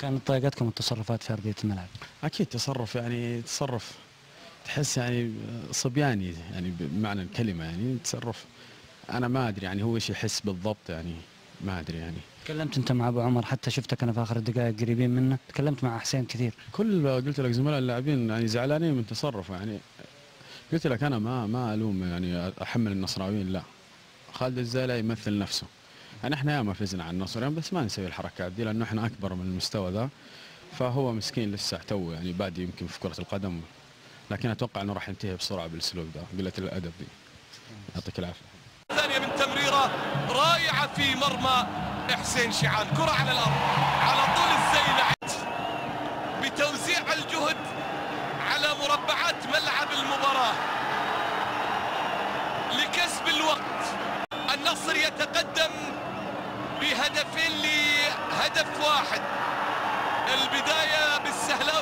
كانت ضايقتكم التصرفات في ارضيه الملعب؟ اكيد تصرف، يعني تصرف تحس يعني صبياني، يعني بمعنى الكلمه، يعني تصرف. انا ما ادري يعني هو ايش يحس بالضبط، يعني ما ادري يعني. تكلمت انت مع ابو عمر؟ حتى شفتك انا في اخر الدقائق قريبين منه. تكلمت مع حسين كثير. كل قلت لك زملاء اللاعبين يعني زعلانين من تصرفه، يعني قلت لك انا ما الوم، يعني احمل النصراويين، لا. خالد الزايلة يمثل نفسه. يعني احنا ياما فزنا على النصر يعني، بس ما نسوي الحركات دي لانه احنا اكبر من المستوى ذا. فهو مسكين لسه تو يعني بادي يمكن في كرة القدم، لكن اتوقع انه راح ينتهي بسرعة بالاسلوب ذا، قلة الادب دي. يعطيك العافية. ثانية من تمريرة رائعة في مرمى حسين شيعان، كرة على الأرض على طول الزينة بتوزيع الجهد على مربعات ملعب المباراة لكسب الوقت. النصر يتقدم بهدفين لهدف واحد. البداية بالسهلة